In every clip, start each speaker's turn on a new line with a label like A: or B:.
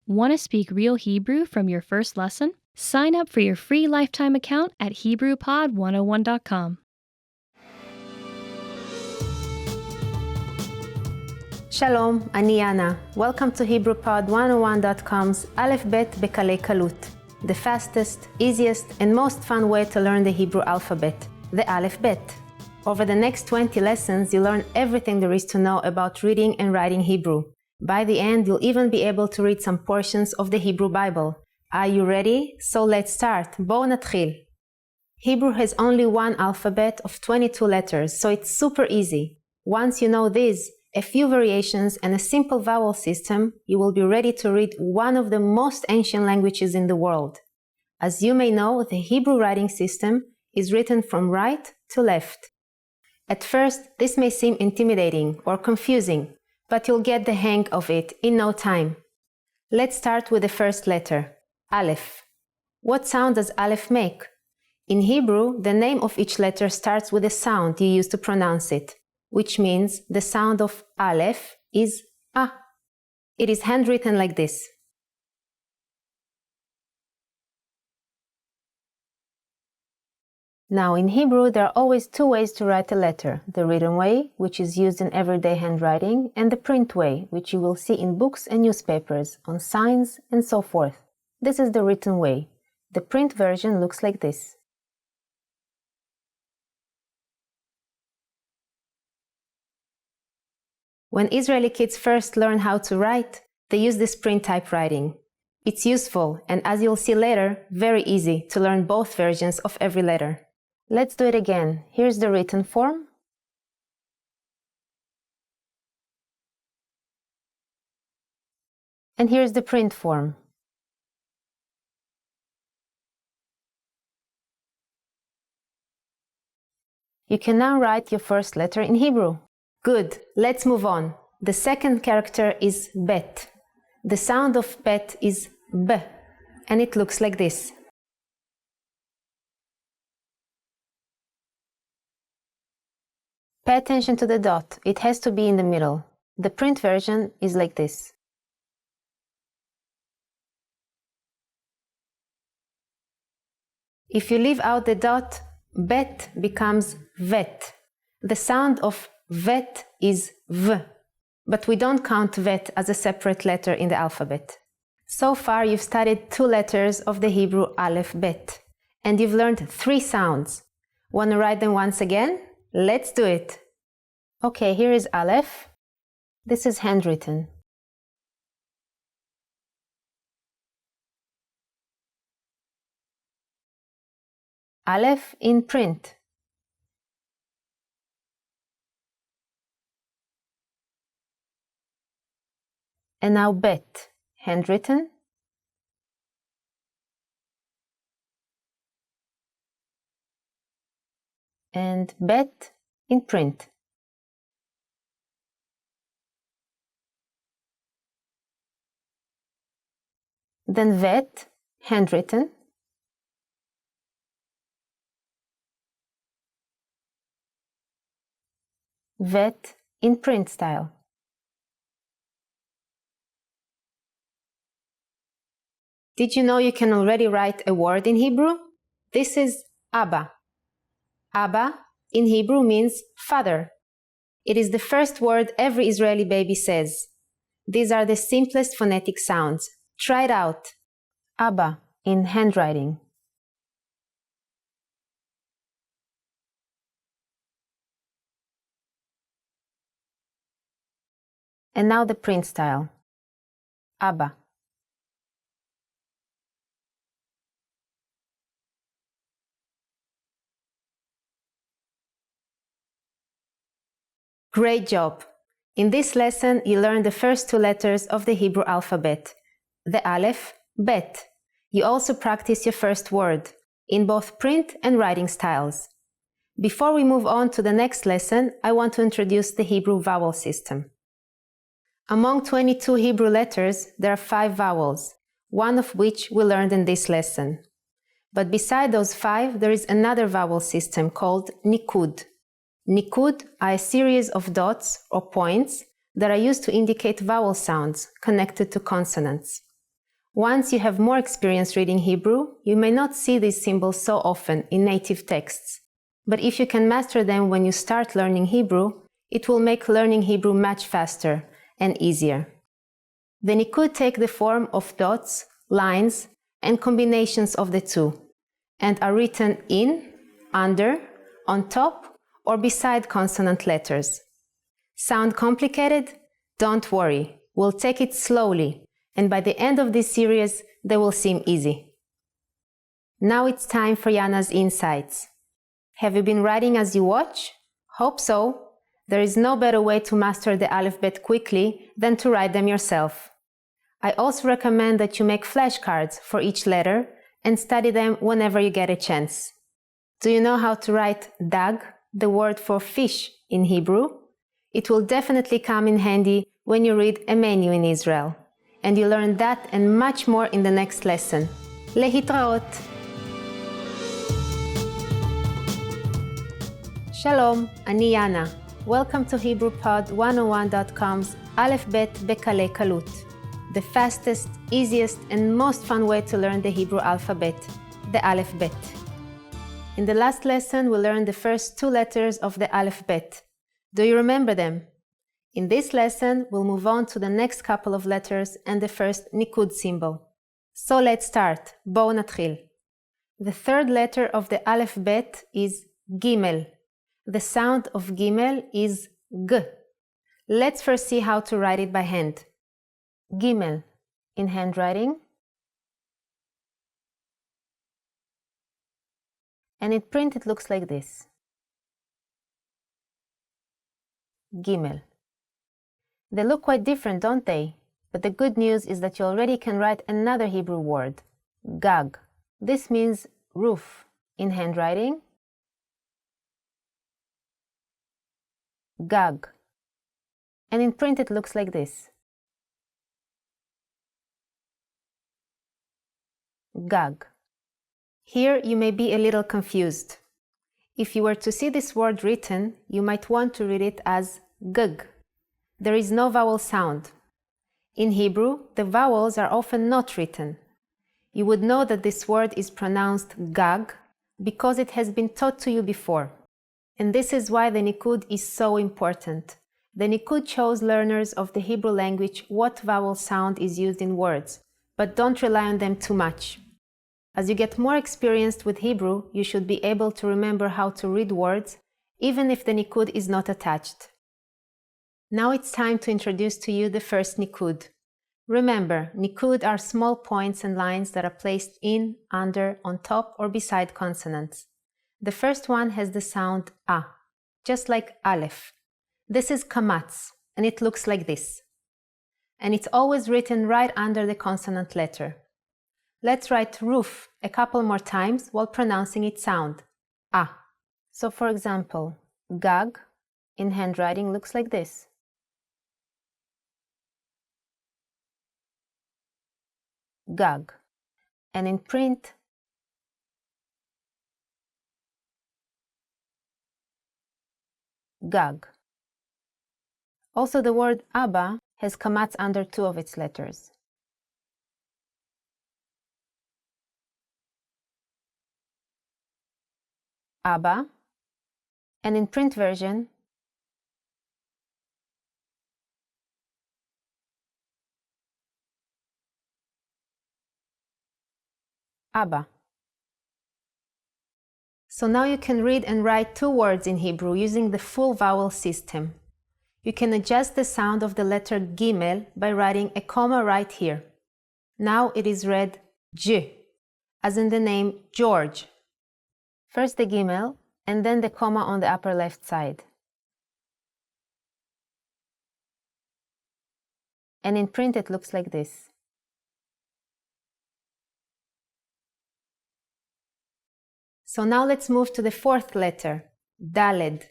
A: Want to speak real Hebrew from your first lesson? Sign up for your free lifetime account at HebrewPod101.com.
B: Shalom, אני אנה. Welcome to HebrewPod101.com's Aleph Bet Bekalei Kalut, the fastest, easiest, and most fun way to learn the Hebrew alphabet, the Aleph Bet. Over the next 20 lessons, you'll learn everything there is to know about reading and writing Hebrew. By the end, you'll even be able to read some portions of the Hebrew Bible. Are you ready? So let's start. בואו נתחיל. Hebrew has only one alphabet of 22 letters, so it's super easy. Once you know these, a few variations and a simple vowel system, you will be ready to read one of the most ancient languages in the world. As you may know, the Hebrew writing system is written from right to left. At first, this may seem intimidating or confusing, but you'll get the hang of it in no time. Let's start with the first letter, Aleph. What sound does Aleph make? In Hebrew, the name of each letter starts with the sound you use to pronounce it, which means the sound of Aleph is A. It is handwritten like this. Now, in Hebrew, there are always two ways to write a letter, the written way, which is used in everyday handwriting, and the print way, which you will see in books and newspapers, on signs, and so forth. This is the written way. The print version looks like this. When Israeli kids first learn how to write, they use this print typewriting. It's useful, and as you'll see later, very easy to learn both versions of every letter. Let's do it again. Here's the written form. And here's the print form. You can now write your first letter in Hebrew. Good, let's move on. The second character is bet. The sound of bet is B, and it looks like this. Pay attention to the dot, it has to be in the middle. The print version is like this. If you leave out the dot, bet becomes vet. The sound of vet is V, but we don't count vet as a separate letter in the alphabet. So far, you've studied two letters of the Hebrew Aleph Bet, and you've learned three sounds. Want to write them once again? Let's do it! Okay, here is Aleph. This is handwritten. Aleph in print. And now Bet, handwritten. And Bet in print. Then Vet, handwritten. Vet in print style. Did you know you can already write a word in Hebrew? This is Abba. Abba in Hebrew means father. It is the first word every Israeli baby says. These are the simplest phonetic sounds. Try it out. Abba in handwriting. And now the print style. Abba. Great job! In this lesson, you learned the first two letters of the Hebrew alphabet, the Aleph, Bet. You also practice your first word, in both print and writing styles. Before we move on to the next lesson, I want to introduce the Hebrew vowel system. Among 22 Hebrew letters, there are 5 vowels, one of which we learned in this lesson. But beside those 5, there is another vowel system called Nikud. Nikud are a series of dots or points that are used to indicate vowel sounds connected to consonants. Once you have more experience reading Hebrew, you may not see these symbols so often in native texts. But if you can master them when you start learning Hebrew, it will make learning Hebrew much faster and easier. The nikud take the form of dots, lines, and combinations of the two, and are written in, under, on top, or beside consonant letters. Sound complicated? Don't worry, we'll take it slowly, and by the end of this series, they will seem easy. Now it's time for Yana's insights. Have you been writing as you watch? Hope so. There is no better way to master the alphabet quickly than to write them yourself. I also recommend that you make flashcards for each letter and study them whenever you get a chance. Do you know how to write dag, the word for fish, in Hebrew? It will definitely come in handy when you read a menu in Israel. And you learn that and much more in the next lesson. להתראות! Shalom, אני יאנה. Welcome to HebrewPod101.com's Aleph Bet Bekale Kalut, the fastest, easiest, and most fun way to learn the Hebrew alphabet, the Aleph Bet. In the last lesson, we learned the first two letters of the Aleph Bet. Do you remember them? In this lesson, we'll move on to the next couple of letters and the first nikud symbol. So let's start. בואו נתחיל. The third letter of the Aleph Bet is Gimel. The sound of Gimel is G. Let's first see how to write it by hand. Gimel in handwriting. And in print it looks like this. Gimel. They look quite different, don't they? But the good news is that you already can write another Hebrew word, Gag. This means roof in handwriting. Gag. And in print it looks like this. Gag. Here you may be a little confused. If you were to see this word written, you might want to read it as gug. There is no vowel sound. In Hebrew, the vowels are often not written. You would know that this word is pronounced gag because it has been taught to you before. And this is why the nikud is so important. The nikud shows learners of the Hebrew language what vowel sound is used in words, but don't rely on them too much. As you get more experienced with Hebrew, you should be able to remember how to read words, even if the nikud is not attached. Now it's time to introduce to you the first nikud. Remember, nikud are small points and lines that are placed in, under, on top, or beside consonants. The first one has the sound A, just like Aleph. This is kamatz, and it looks like this. And it's always written right under the consonant letter. Let's write roof a couple more times while pronouncing its sound, A. So for example, gag in handwriting looks like this. Gag. And in print, gag. Also the word Abba has kamatz under two of its letters. Abba. And in print version, Abba. So now you can read and write two words in Hebrew using the full vowel system. You can adjust the sound of the letter Gimel by writing a comma right here. Now it is read J, as in the name George. First the Gimel, and then the comma on the upper left side. And in print it looks like this. So now let's move to the fourth letter, Daled,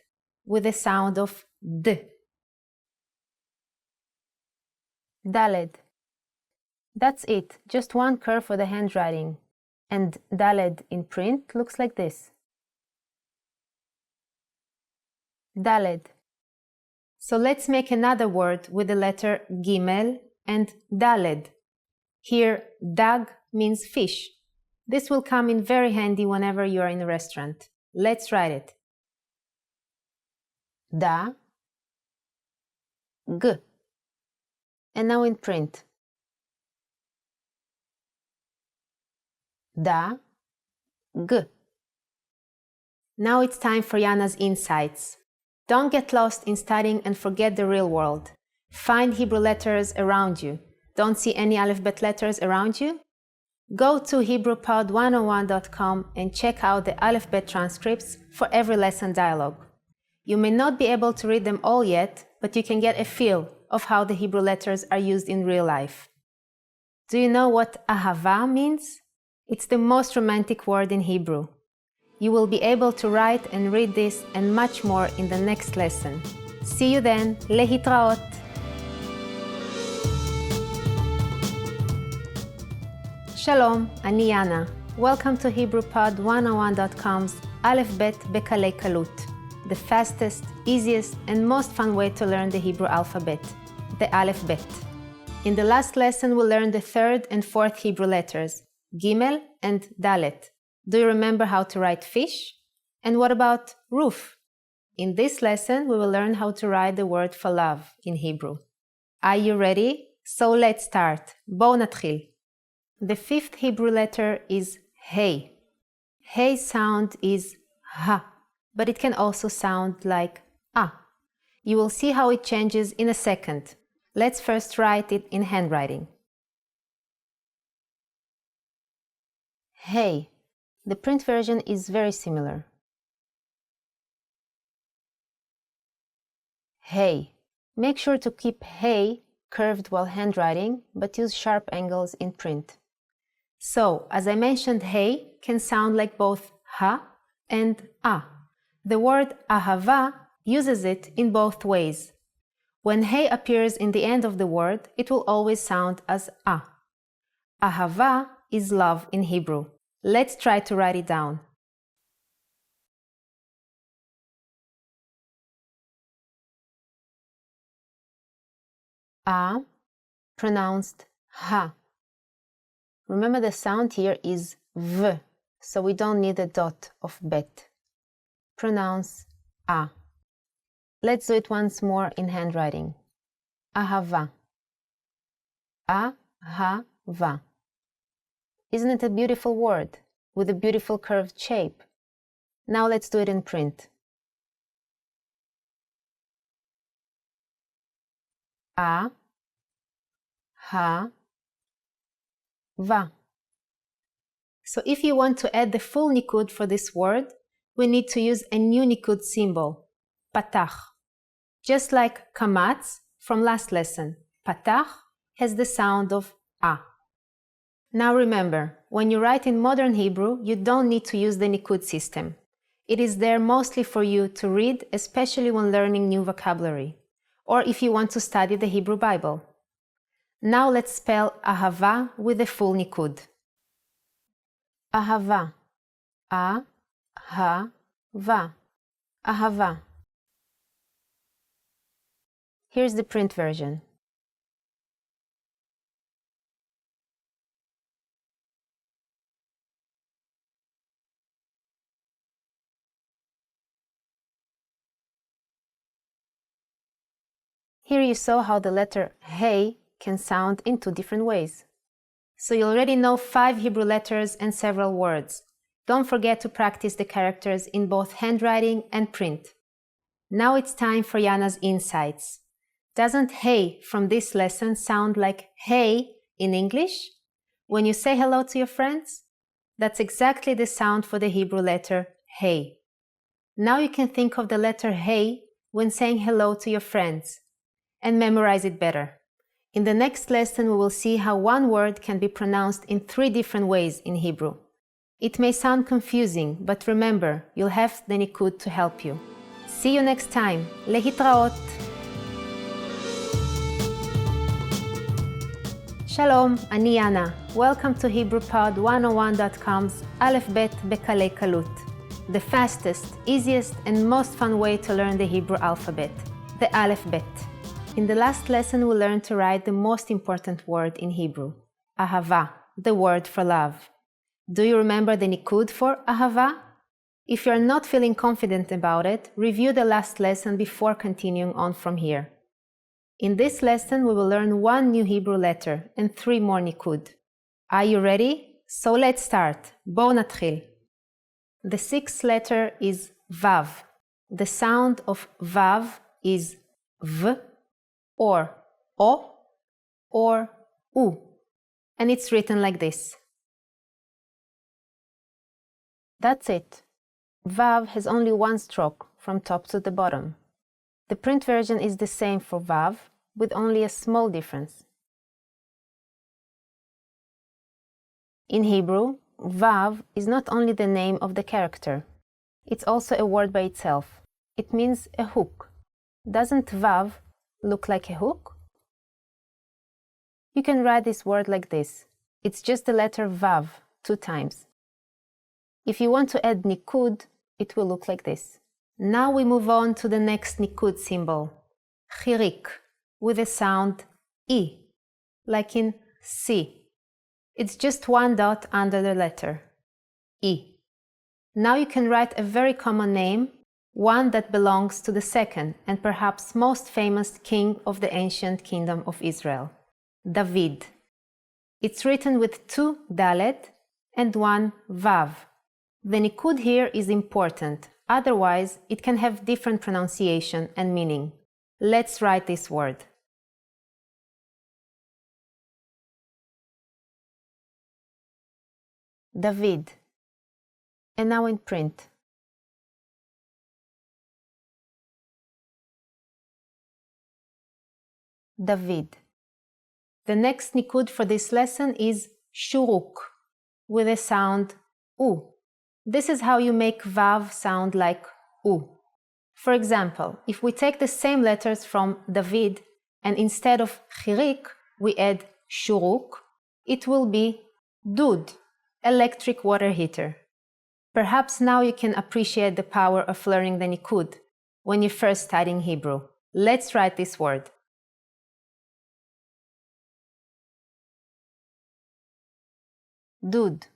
B: with the sound of D. Daled. That's it, just one curve for the handwriting. And Daled in print looks like this. Daled. So let's make another word with the letter Gimel and Daled. Here, dag means fish. This will come in very handy whenever you are in a restaurant. Let's write it. Da, g. And now in print. Da, g. Now it's time for Yana's insights. Don't get lost in studying and forget the real world. Find Hebrew letters around you. Don't see any alphabet letters around you? Go to HebrewPod101.com and check out the alphabet transcripts for every lesson dialogue. You may not be able to read them all yet, but you can get a feel of how the Hebrew letters are used in real life. Do you know what ahava means? It's the most romantic word in Hebrew. You will be able to write and read this and much more in the next lesson. See you then. Lehitraot. Shalom, אני יאנה. Welcome to HebrewPod101.com's Aleph Bet Bekalei Kalut, the fastest, easiest, and most fun way to learn the Hebrew alphabet, the Aleph Bet. In the last lesson, we learned the third and fourth Hebrew letters, Gimel and Dalet. Do you remember how to write fish? And what about roof? In this lesson, we will learn how to write the word falav in Hebrew. Are you ready? So let's start. בואו נתחיל. The fifth Hebrew letter is Hey. Hey sound is Ha, but it can also sound like Ah. You will see how it changes in a second. Let's first write it in handwriting. Hey. The print version is very similar. Hey. Make sure to keep hey curved while handwriting, but use sharp angles in print. So, as I mentioned, hey can sound like both ha and ah. The word ahava uses it in both ways. When hey appears in the end of the word, it will always sound as ah. Ahava is love in Hebrew. Let's try to write it down. Ah, pronounced ha. Remember the sound here is v, so we don't need a dot of bet. Pronounce ah. Let's do it once more in handwriting. Ahava. Ahava. Isn't it a beautiful word with a beautiful curved shape? Now let's do it in print. A, ha, va. So if you want to add the full nikud for this word, we need to use a new nikud symbol, patach. Just like kamatz from last lesson, patach has the sound of a. Now remember, when you write in modern Hebrew, you don't need to use the nikud system. It is there mostly for you to read, especially when learning new vocabulary, or if you want to study the Hebrew Bible. Now let's spell ahava with the full nikud. Ahava. A-ha-va. Ahava. Here's the print version. Here you saw how the letter hey can sound in two different ways. So you already know 5 Hebrew letters and several words. Don't forget to practice the characters in both handwriting and print. Now it's time for Yana's insights. Doesn't hey from this lesson sound like hey in English? When you say hello to your friends? That's exactly the sound for the Hebrew letter hey. Now you can think of the letter hey when saying hello to your friends and memorize it better. In the next lesson, we will see how one word can be pronounced in 3 different ways in Hebrew. It may sound confusing, but remember, you'll have the nikud to help you. See you next time. Lehitraot. Shalom, אני יאנה. Welcome to HebrewPod101.com's Aleph Bet Bekalei Kalut, the fastest, easiest, and most fun way to learn the Hebrew alphabet, the Aleph Bet. In the last lesson, we learned to write the most important word in Hebrew, ahava, the word for love. Do you remember the nikud for ahava? If you are not feeling confident about it, review the last lesson before continuing on from here. In this lesson, we will learn one new Hebrew letter and 3 more nikud. Are you ready? So let's start. בואו נתחיל. The 6th letter is vav. The sound of vav is v or o or u, and it's written like this. That's it. Vav has only one stroke from top to the bottom. The print version is the same for vav, with only a small difference. In Hebrew, vav is not only the name of the character, it's also a word by itself. It means a hook. Doesn't vav look like a hook? You can write this word like this. It's just the letter vav 2 times. If you want to add nikud, it will look like this. Now we move on to the next nikud symbol, chirik, with the sound I, like in C. It's just 1 dot under the letter, I. Now you can write a very common name, one that belongs to the second and perhaps most famous king of the ancient kingdom of Israel, David. It's written with 2 dalet and 1 vav. The nikud here is important, otherwise it can have different pronunciation and meaning. Let's write this word. David. And now in print. David. The next nikud for this lesson is shuruk, with the sound u. This is how you make vav sound like u. For example, if we take the same letters from David and instead of chirik we add shuruk, it will be dud, electric water heater. Perhaps now you can appreciate the power of learning the nikud when you're first studying Hebrew. Let's write this word. Dud.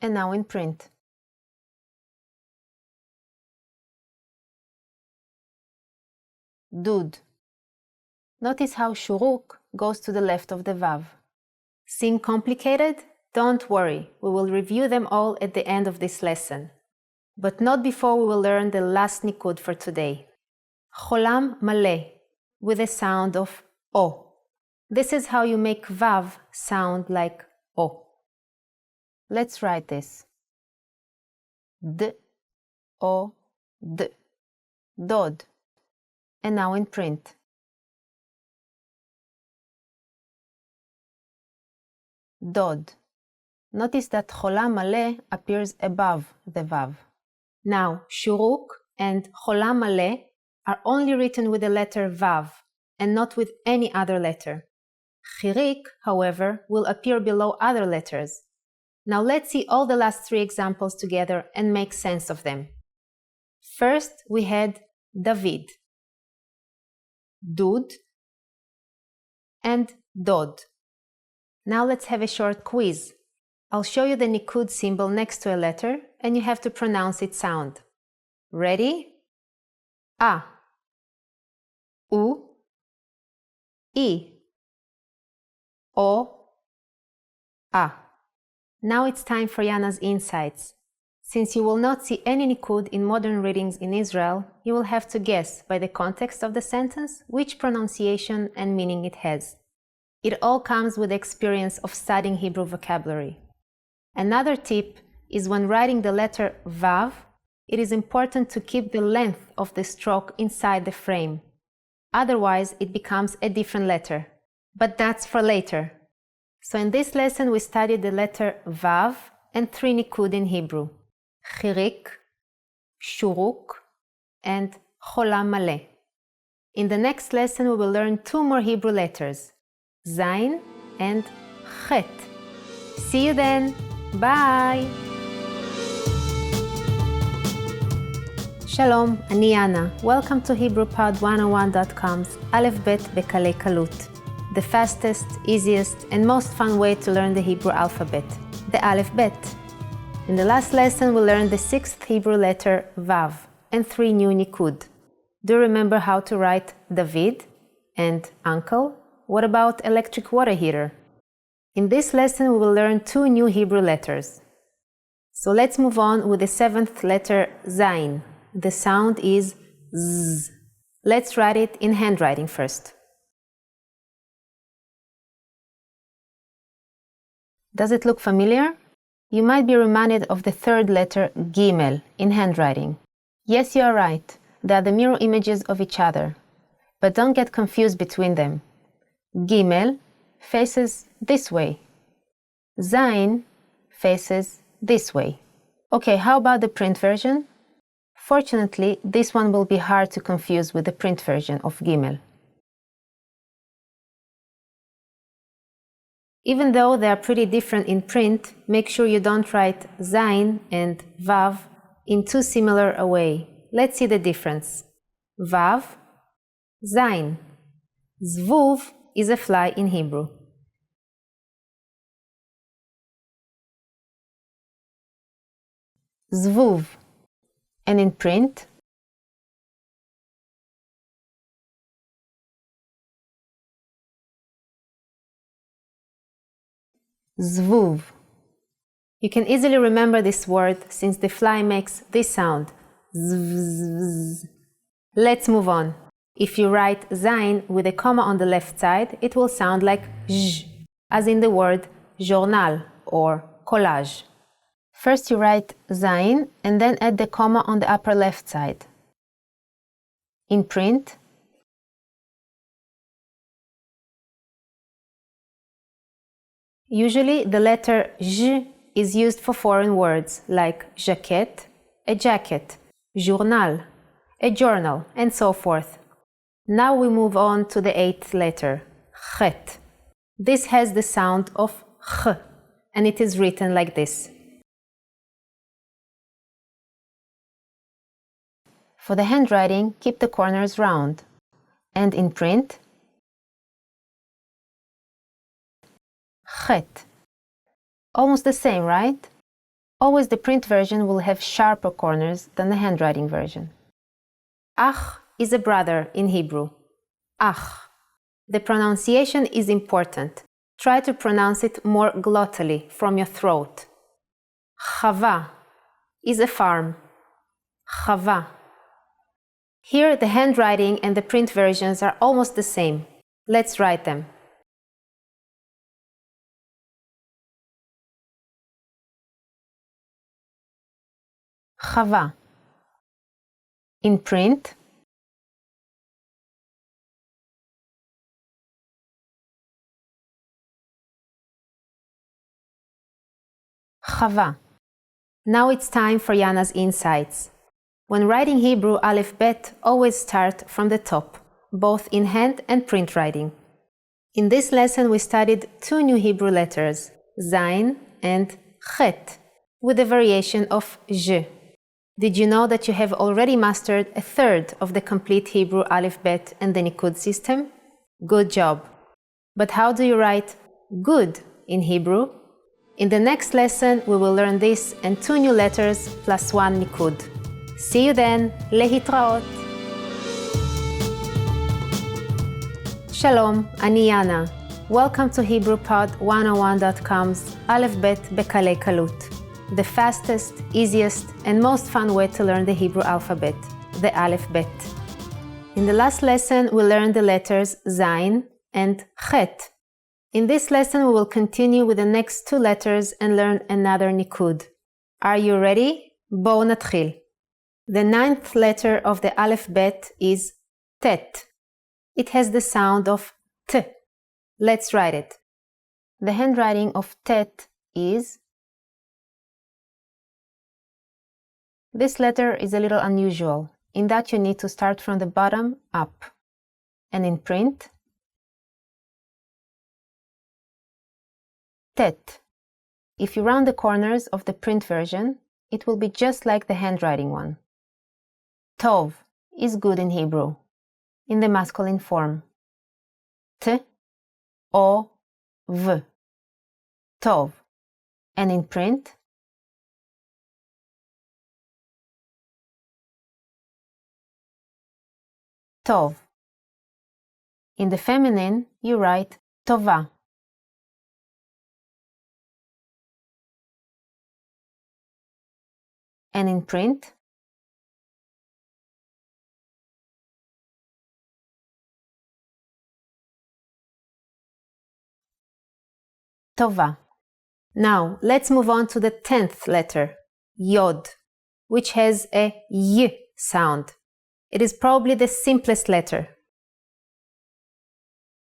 B: And now in print. Dud. Notice how shuruk goes to the left of the vav. Seem complicated? Don't worry, we will review them all at the end of this lesson. But not before we will learn the last nikud for today. Cholam maleh, with the sound of o. This is how you make vav sound like o. Let's write this. D, o, d. Dod. And now in print. Dod. Notice that cholam maleh appears above the vav. Now, shuruk and cholam maleh are only written with the letter vav and not with any other letter. Chirik, however, will appear below other letters. Now let's see all the last 3 examples together and make sense of them. First, we had David, Dud, and Dod. Now let's have a short quiz. I'll show you the nikud symbol next to a letter and you have to pronounce its sound. Ready? A, U, I, O, A. Now it's time for Yana's insights. Since you will not see any nikud in modern readings in Israel, you will have to guess by the context of the sentence which pronunciation and meaning it has. It all comes with the experience of studying Hebrew vocabulary. Another tip is when writing the letter vav, it is important to keep the length of the stroke inside the frame. Otherwise, it becomes a different letter. But that's for later. So in this lesson, we studied the letter vav and 3 nikud in Hebrew. Chirik, shuruk, and cholam maleh. In the next lesson, we will learn 2 more Hebrew letters, zayin and chet. See you then. Bye. Shalom, אני יאנה. Welcome to HebrewPod101.com's א' ב' בקלי קלות. the fastest, easiest, and most fun way to learn the Hebrew alphabet, the Aleph Bet. In the last lesson, we learned the 6th Hebrew letter Vav and 3 new Nikud. Do you remember how to write David and uncle? What about electric water heater? In this lesson, we will learn 2 new Hebrew letters. So let's move on with the 7th letter Zain. The sound is Z. Let's write it in handwriting first. Does it look familiar? You might be reminded of the 3rd letter Gimel in handwriting. Yes, you are right. They are the mirror images of each other. But don't get confused between them. Gimel faces this way. Zain faces this way. Okay, how about the print version? Fortunately, this one will be hard to confuse with the print version of Gimel. Even though they are pretty different in print, make sure you don't write Zain and Vav in too similar a way. Let's see the difference. Vav, Zain. Zvuv is a fly in Hebrew. Zvuv. And in print, Zvuv. You can easily remember this word since the fly makes this sound. Zvz. Let's move on. If you write Zain with a comma on the left side, it will sound like J, as in the word journal or collage. First you write Zain and then add the comma on the upper left side. In print, usually the letter J is used for foreign words like jaquette, a jacket, journal, a journal, and so forth. Now we move on to the 8th letter, Chet. This has the sound of Ch, and it is written like this. For the handwriting, keep the corners round. And in print, Chet. Almost the same, right? Always the print version will have sharper corners than the handwriting version. Ach is a brother in Hebrew. Ach. The pronunciation is important. Try to pronounce it more glottally from your throat. Chava is a farm. Chava. Here the handwriting and the print versions are almost the same. Let's write them. Chava. In print, Chava. Now it's time for Yana's insights. When writing Hebrew Aleph Bet, always start from the top, both in hand and print writing. In this lesson we studied 2 new Hebrew letters, Zain and Chet, with a variation of J. Did you know that you have already mastered a third of the complete Hebrew Aleph Bet and the Nikud system? Good job! But how do you write good in Hebrew? In the next lesson we will learn this and 2 new letters plus 1 Nikud. See you then, להתראות. Shalom, אני יאנה. Welcome to HebrewPod101.com's Aleph Bet בקלי קלות. The fastest, easiest, and most fun way to learn the Hebrew alphabet, the Aleph Bet. In the last lesson, we learned the letters Zain and Chet. In this lesson, we will continue with the next 2 letters and learn another Nikud. Are you ready? בואו נתחיל. The 9th letter of the Aleph Bet is Tet. It has the sound of T. Let's write it. The handwriting of Tet is... This letter is a little unusual, in that you need to start from the bottom up. And in print, Tet. If you round the corners of the print version, it will be just like the handwriting one. Tov is good in Hebrew, in the masculine form. T O, V. Tov. And in print, Tov. In the feminine, you write Tova. And in print, Tova. Now, let's move on to the 10th letter, Yod, which has a Y sound. It is probably the simplest letter.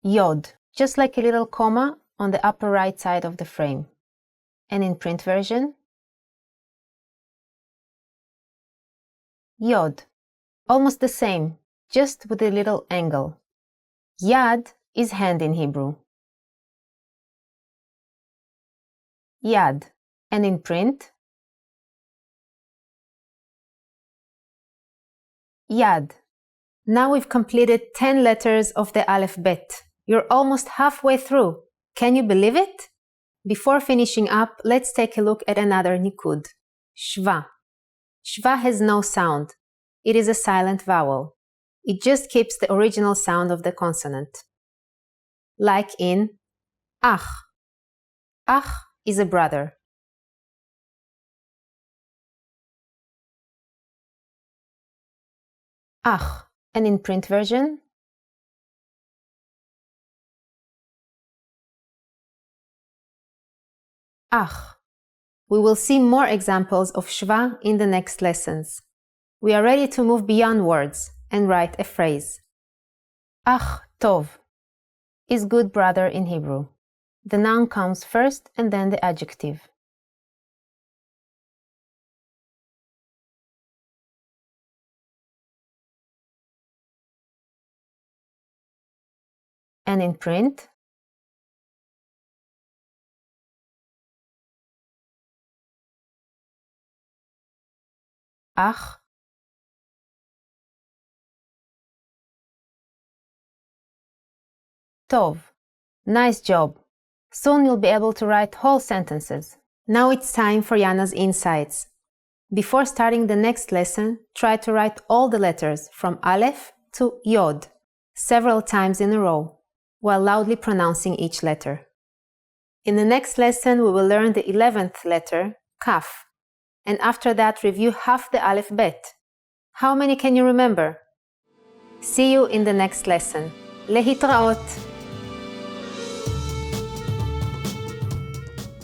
B: Yod, just like a little comma on the upper right side of the frame. And in print version, Yod, almost the same, just with a little angle. Yad is hand in Hebrew. Yad. And in print, Yad. Now we've completed 10 letters of the Aleph Bet. You're almost halfway through. Can you believe it? Before finishing up, let's take a look at another nikud. Shva. Shva has no sound. It is a silent vowel. It just keeps the original sound of the consonant. Like in Ach. Ach is a brother. Ach. And in print version, Ach. We will see more examples of Shva in the next lessons. We are ready to move beyond words and write a phrase. Ach tov is good brother in Hebrew. The noun comes first and then the adjective. And in print, Ach tov. Nice job. Soon you'll be able to write whole sentences. Now it's time for Yana's insights. Before starting the next lesson, try to write all the letters from Aleph to Yod several times in a row, while loudly pronouncing each letter. In the next lesson, we will learn the 11th letter, Kaf, and after that review half the Aleph Bet. How many can you remember? See you in the next lesson. להתראות!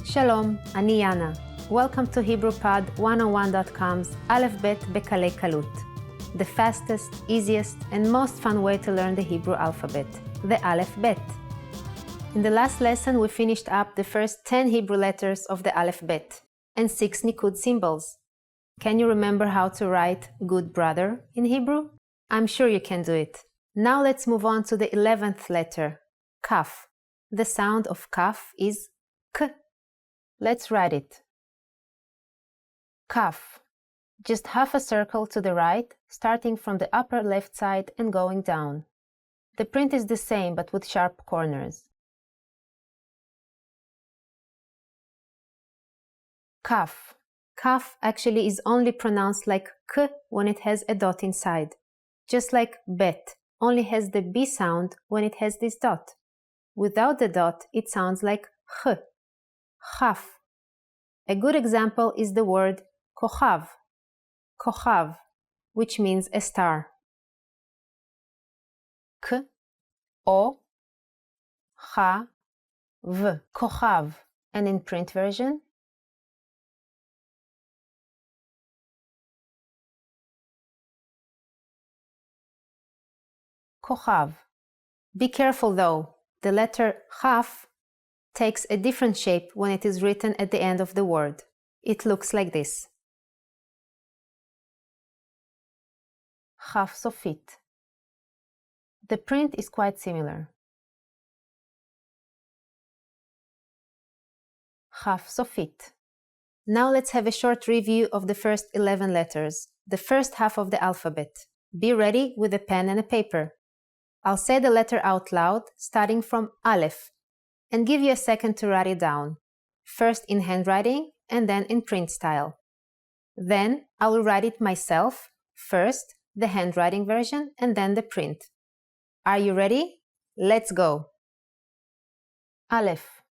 B: Shalom, אני יאנה. Welcome to HebrewPod101.com's Aleph Bet בקלי קלות. The fastest, easiest, and most fun way to learn the Hebrew alphabet, the Aleph Bet. In the last lesson, we finished up the first 10 Hebrew letters of the Aleph Bet and 6 Nikud symbols. Can you remember how to write good brother in Hebrew? I'm sure you can do it. Now let's move on to the 11th letter, Kaf. The sound of Kaf is K. Let's write it. Kaf. Just half a circle to the right, starting from the upper left side and going down. The print is the same but with sharp corners. Kaf. Kaf actually is only pronounced like K when it has a dot inside. Just like Bet only has the B sound when it has this dot. Without the dot, it sounds like Ch. Chaf. A good example is the word kochav, kochav, which means a star. K, O, Cha, V, kochav. And in print version, kochav. Be careful though, the letter chaf takes a different shape when it is written at the end of the word. It looks like this. Chaf sofit. The print is quite similar. Chaf sofit. Now let's have a short review of the first 11 letters, the first half of the alphabet. Be ready with a pen and a paper. I'll say the letter out loud, starting from Aleph. and give you a second to write it down, first in handwriting and then in print style. Then I will write it myself, first the handwriting version and then the print. Are you ready? Let's go! Aleph,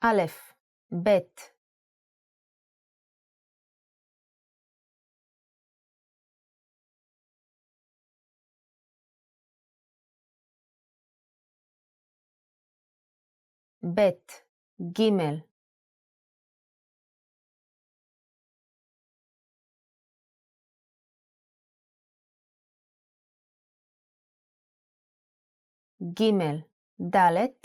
B: Aleph, Bet, Bet, Gimel, Gimel, Dalet,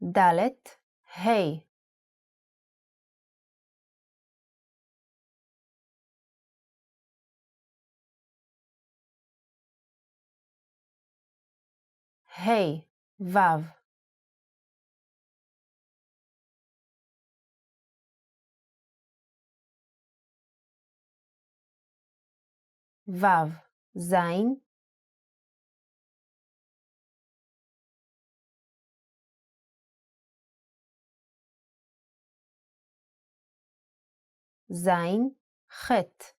B: Dalet, Hey, Hey, Vav, Vav, Zain, Zain, Chet,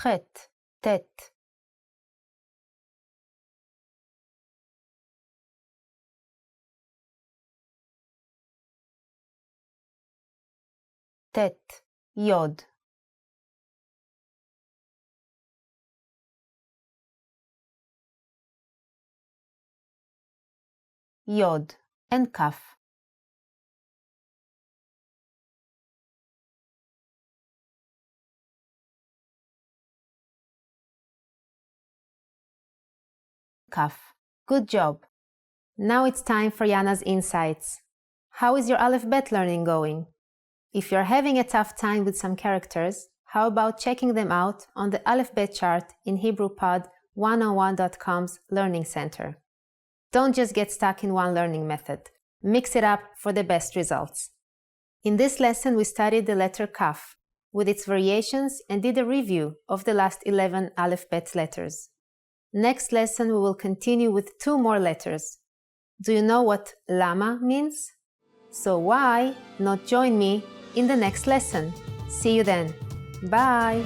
B: Chet, Tet, Tet, Yod, Yod, and Kaf. Kaf. Good job! Now it's time for Yana's insights. How is your Aleph Bet learning going? If you're having a tough time with some characters, how about checking them out on the Aleph Bet chart in HebrewPod101.com's Learning Center? Don't just get stuck in one learning method. Mix it up for the best results. In this lesson, we studied the letter Kaf with its variations and did a review of the last 11 Aleph Bet letters. Next lesson, we will continue with 2 more letters. Do you know what Lama means? So why not join me in the next lesson? See you then. Bye!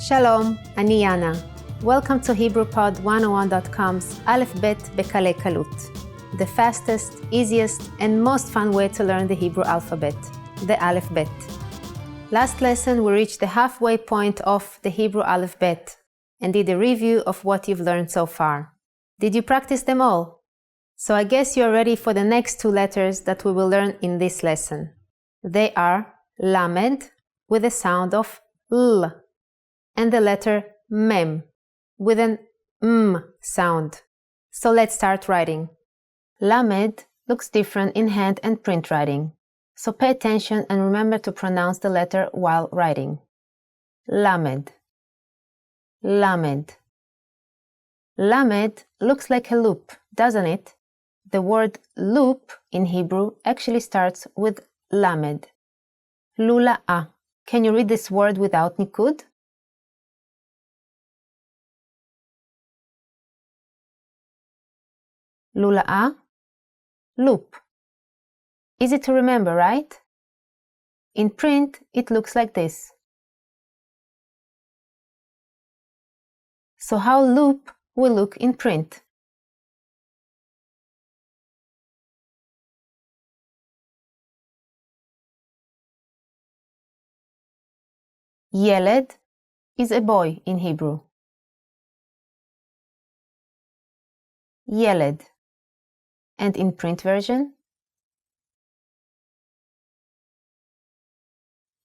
B: Shalom, אני יאנה. Welcome to HebrewPod101.com's Aleph Bet Bekale Kalut, the fastest, easiest, and most fun way to learn the Hebrew alphabet, the Aleph Bet. Last lesson we reached the halfway point of the Hebrew Aleph Bet and did a review of what you've learned so far. Did you practice them all? So I guess you're ready for the next 2 letters that we will learn in this lesson. They are Lamed with the sound of L and the letter Mem with an M sound. So let's start writing. Lamed looks different in hand and print writing. So pay attention and remember to pronounce the letter while writing. Lamed, Lamed. Lamed looks like a loop, doesn't it? The word loop in Hebrew actually starts with Lamed. Lula'a. Can you read this word without nikud? Lula'a, loop. Easy to remember, right? In print, it looks like this. So how loop will look in print? Yeled is a boy in Hebrew. Yeled. And in print version?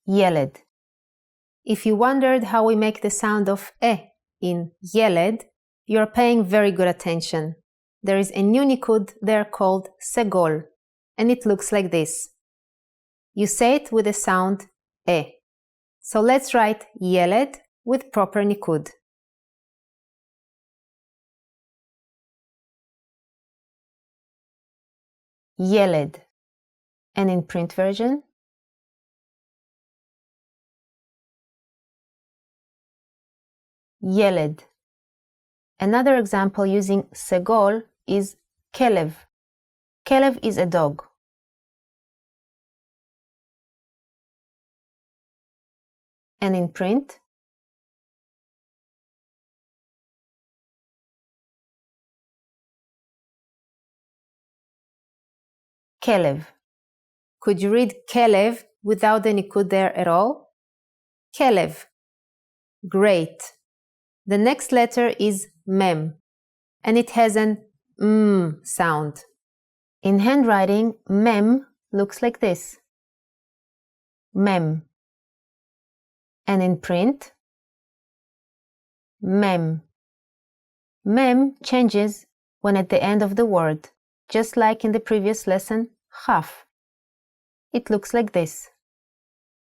B: Yeled. If you wondered how we make the sound of in Yeled, you're paying very good attention. there is a new nikud there called segol, and it looks like this. You say it with the sound e. So let's write yeled with proper nikud. Yeled. And in print version, yeled. Another example using segol is kelev. Kelev is a dog. And in print, kelev. Could you read kelev without the nikud there at all? Kelev. Great. The next letter is mem, and it has an sound. In handwriting, mem looks like this. Mem. And in print, mem. Mem changes when at the end of the word, just like in the previous lesson, chaf. It looks like this.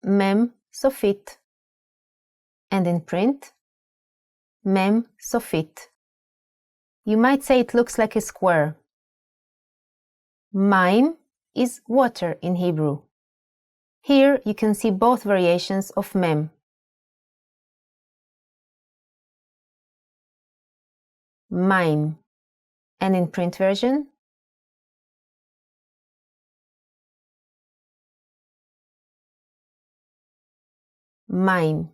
B: Mem sofit. And in print, mem sofit. You might say it looks like a square. Maim is water in Hebrew. Here you can see both variations of mem. Maim. And in print version, maim.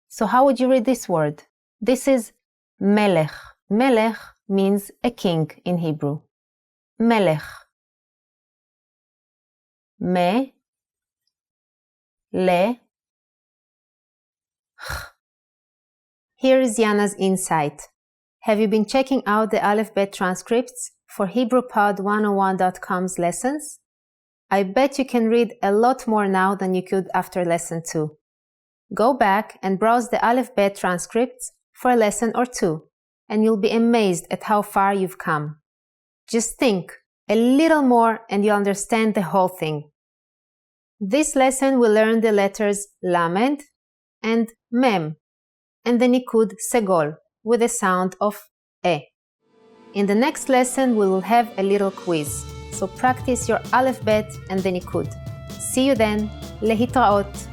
B: So how would you read this word? This is melech. Melech means a king in Hebrew. Melech. Me, le, ch. Here is Yana's insight. Have you been checking out the Aleph Bet transcripts for HebrewPod101.com's lessons? I bet you can read a lot more now than you could after lesson 2. Go back and browse the Aleph Bet transcripts for a lesson or two, and you'll be amazed at how far you've come. Just think a little more and you'll understand the whole thing. This lesson will learn the letters lamed and mem, and the nikud segol with the sound of e. In the next lesson, we will have a little quiz, so practice your Aleph Bet and the nikud. See you then. Lehitraot.